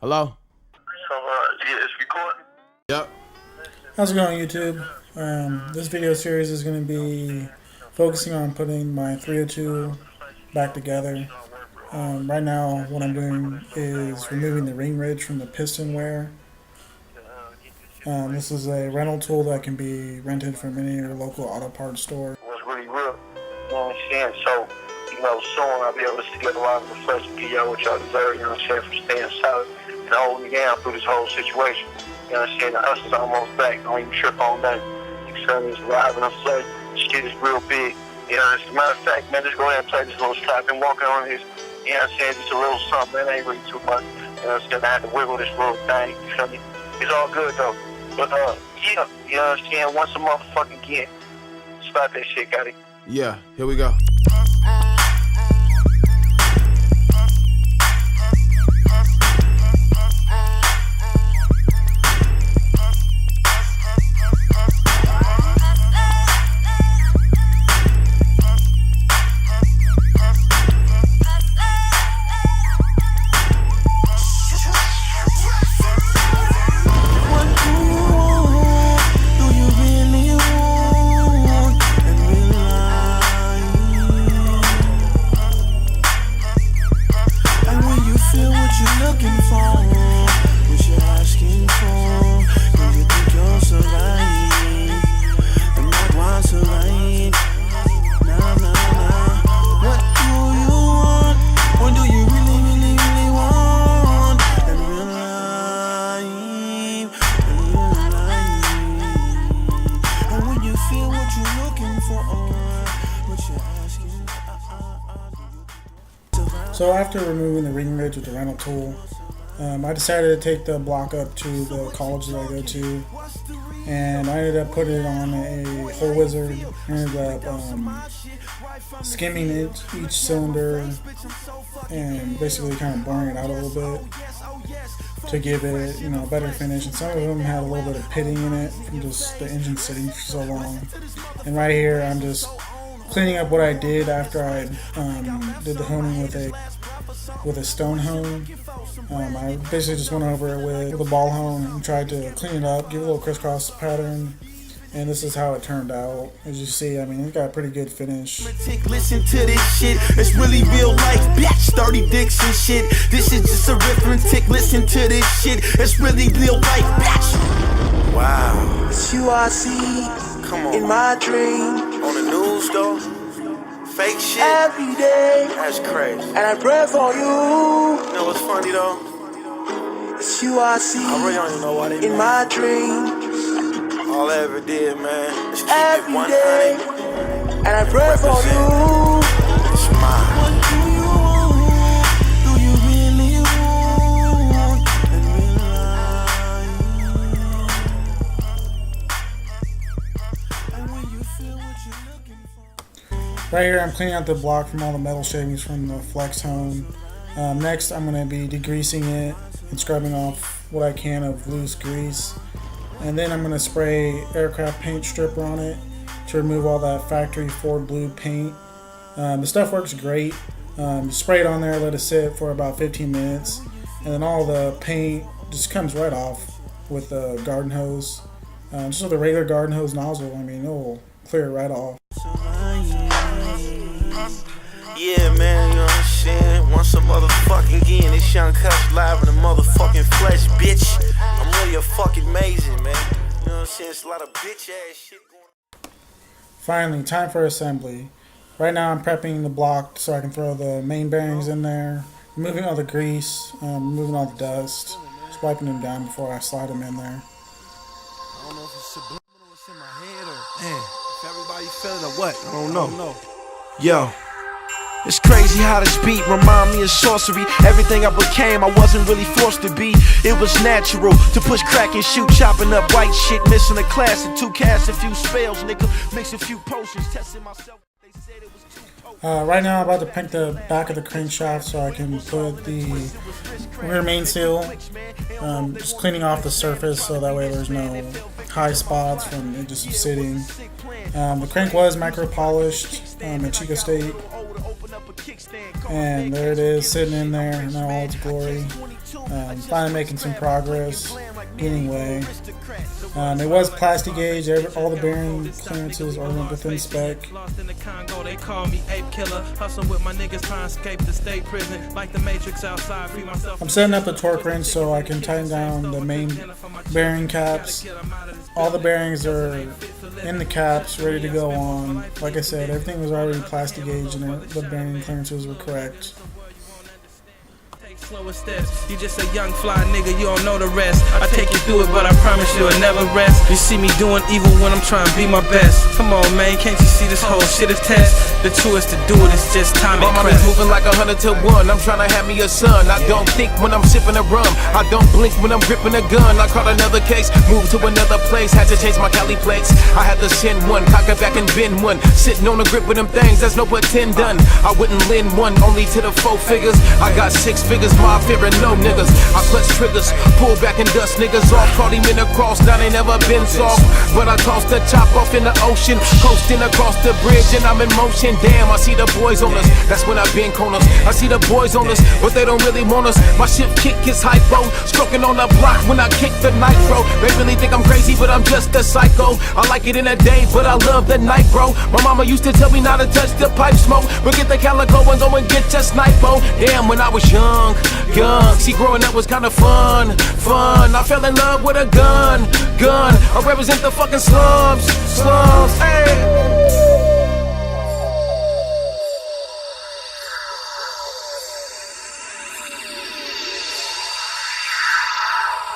Hello? So, yeah, it's recording. Yep. How's it going, YouTube? This video series is going to be focusing on putting my 302 back together. Right now, what I'm doing is removing the ring ridge from the piston wear. This is a rental tool that can be rented from any of your local auto parts store. It was really real. You know what I'm saying? So, soon I'll be able to get a lot of reflection, give y'all what y'all deserve, for staying solid and holding me down through this whole situation. You know what I'm saying? The hustle's almost back. Don't even trip on that. You feel me? It's live and I'm saying, shit is real big. You know, as a matter of fact, man, just go ahead and play this little strap and walking on this. You know what I'm saying? Just a little something. It ain't really too much. You know what I'm saying? I had to wiggle this little thing. You feel me? It's all good, though. But, yeah, you know what I'm saying? Once a motherfucking again, start that shit, got it? Yeah, here we go. So after removing the ring ridge with the rental tool, I decided to take the block up to the college that I go to, and I ended up putting it on a hole wizard. Ended up skimming each cylinder and basically kind of boring it out a little bit to give it, a better finish. And some of them had a little bit of pitting in it from just the engine sitting for so long. And right here, I'm just cleaning up what I did after I did the honing with a stone hone. I basically just went over it with a ball hone and tried to clean it up, give it a little crisscross pattern, and this is how it turned out. As you see, it got a pretty good finish. Listen to this shit, it's really real life, bitch, 30 dicks and shit. This is just arithmetic, listen to this shit, it's really real life, bitch. Wow. It's you I see, Come on. in my dream. On the news though? Fake shit? Every day, That's crazy. and I pray for you. You know what's funny though? It's you I see, I really don't even know why they in mad. my dream. All I ever did, man, is keep Every it 100. day, and I pray for you. It's mine. What do you want? Do you really want? And when you feel what you're looking for. Right here, I'm cleaning out the block from all the metal shavings from the flex hone. Next, I'm going to be degreasing it and scrubbing off what I can of loose grease. And then I'm going to spray aircraft paint stripper on it to remove all that factory Ford blue paint. The stuff works great. You spray it on there, let it sit for about 15 minutes, and then all the paint just comes right off with the garden hose. Just with a regular garden hose nozzle, it will clear it right off. Yeah, man, you know what I'm saying? Once a motherfucking again, this young cuss live in the motherfucking flesh, bitch. I'm really a fucking amazing, man. You know what I'm saying? It's a lot of bitch ass shit going on. Finally, time for assembly. Right now I'm prepping the block so I can throw the main bearings in there, removing all the grease, removing all the dust, just wiping them down before I slide them in there. I don't know if it's subliminal, it's in my head, or man, if everybody feel it or what, I don't know. Yo, it's crazy how this beat remind me of sorcery. Everything I became, I wasn't really forced to be. It was natural to push, crack, and shoot, chopping up white shit, missing a class and 2 casts, a few spells, nigga, mix a few potions, testing myself. They said it was too potent. Right now I'm about to paint the back of the crankshaft so I can put the rear main seal. Just cleaning off the surface so that way there's no high spots from it just sitting. The crank was micro polished at Chico State. And there it is, sitting in there in all its glory. Finally making some progress, gaining way. It was plastic gauge. All the bearing clearances are within spec. They call me ape killer. Hustle with my niggas trying to escape the state prison. Like the Matrix outside, free myself. I'm setting up the torque wrench so I can tighten down the main bearing caps. All the bearings are in the caps, ready to go on. Like I said, everything was already plastic gauge and the bearing clearances were correct. Slower steps, you just a young fly nigga, you don't know the rest. I take you through it, but I promise you'll never rest. You see me doing evil when I'm trying to be my best. Come on, man, can't you see this whole shit is test? The truest to do it is just time and Mama is moving like 100 to 1. I'm trying to have me a son. I don't think when I'm sipping a rum. I don't blink when I'm gripping a gun. I caught another case, moved to another place. Had to change my Cali plates. I had to send one, cock it back and bend one. Sitting on the grip with them things, that's no pretend done. I wouldn't lend one, only to the 4 figures. I got 6 figures. My fear and no niggas. I clutch triggers, pull back and dust niggas off. Caught him in a cross, now they never been soft. But I tossed the chop off in the ocean, coasting across the bridge and I'm in motion. Damn, I see the boys on us. That's when I been corners. I see the boys on us, but they don't really want us. My shit kick is hypo, stroking on the block when I kick the nitro. They really think I'm crazy, but I'm just a psycho. I like it in the day, but I love the night, bro. My mama used to tell me not to touch the pipe smoke, but get the calico and go and get your sniper. Damn, when I was young. See, growing up was kinda fun. I fell in love with a gun. I represent the fucking slums, hey.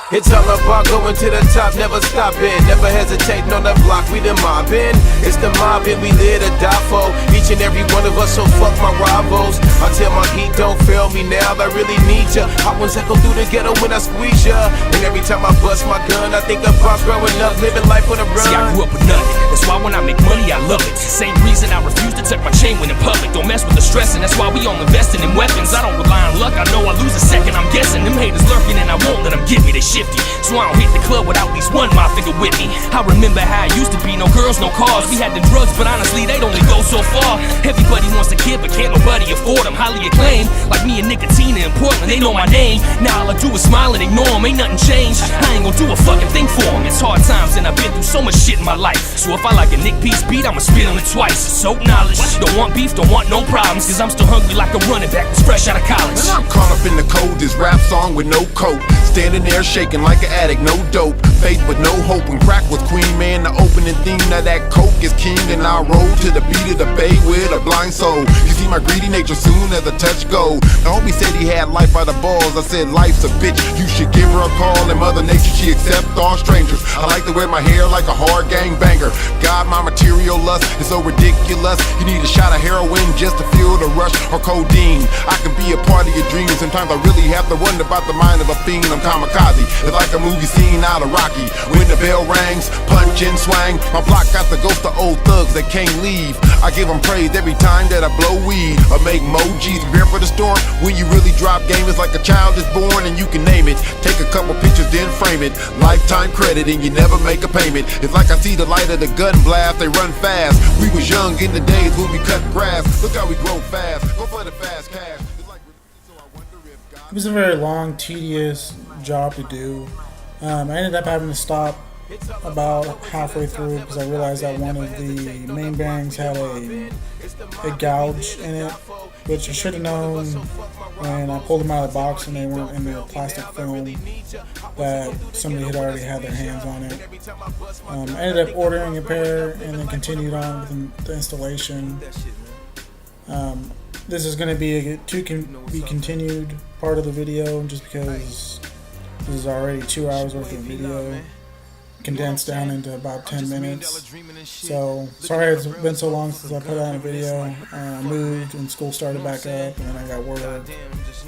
It's all about going to the top, never stopping, never hesitating on the block, we the mobbing. It's the mobbing we live to die for, each and every one of us, so fuck my rivals. I tell my heat, don't fail me now, I really need ya. Hot ones echo through the ghetto when I squeeze ya. And every time I bust my gun, I think about growing up, living life on the run. See, I grew up with nothing, that's why when I make money, I love it. Same reason I refuse to tuck my chain when in public. Don't mess with the stress, and that's why we all investing in weapons. I don't rely on luck, I know I lose a second, I'm guessing. Them haters lurking and I won't let them get me, they shifty. So I don't hit the club without at least one my figure with me. I remember how it used to be, no girls, no cars. We had the drugs, but honestly, they'd only go so far. Everybody wants a kid, but can't nobody afford them. Highly acclaimed, like me and Nicotina in Portland, they know my name. Now all I do is smile and ignore them, ain't nothing changed. I ain't gonna do a fucking thing for them. It's hard times and I've been through so much shit in my life. So if I like a Nick Peace beat, I'ma spit on it twice. Soak knowledge, don't want beef, don't want no problems. Cause I'm still hungry like a running back was fresh out of college. And I'm caught up in the cold, this rap song with no coat. Standing there shaking like an addict, no dope. Faith with no hope, and crack was queen, man. The opening theme of that coke is king. And I roll to the beat of the bay with a blind soul. You see my greedy nature soon as the touch go. The homie said he had life by the balls. I said life's a bitch, you should give her a call. And Mother Nature, she accept all strangers. I like to wear my hair like a hard gang banger. God, my material lust is so ridiculous. You need a shot of heroin just to feel the rush, or codeine. I can be a part of your dreams. Sometimes I really have to wonder about the mind of a fiend. I'm kamikaze, it's like a movie scene out of Rocky. When the bell rings, punch and swang. My block got the ghost of old thugs that can't leave. I give them praise every time that I blow weed or make emojis. Prepare for the storm. When you really drop game, it's like a child is born and you can name it. Take a couple pictures, then frame it. Lifetime credit and you never make a payment. It's like I see the light of the gun blast. They run fast. We was young in the days when we cut grass. Look how we grow fast. Go for the fast cash. It was a very long, tedious job to do. I ended up having to stop about halfway through because I realized that one of the main bearings had a gouge in it, which I should have known when I pulled them out of the box and they weren't in their plastic film, that somebody had already had their hands on it. I ended up ordering a pair and then continued on with the installation. This is going to be a to be continued part of the video just because this is already 2 hours worth of video condensed down into about 10 minutes. So sorry it's been so long since I put out a video. I moved and school started back up, and then I got work, and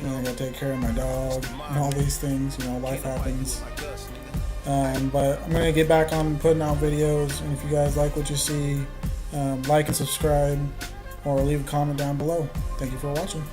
then I got to take care of my dog and all these things. You know, life happens. But I'm going to get back on putting out videos, and if you guys like what you see, like and subscribe, or leave a comment down below. Thank you for watching.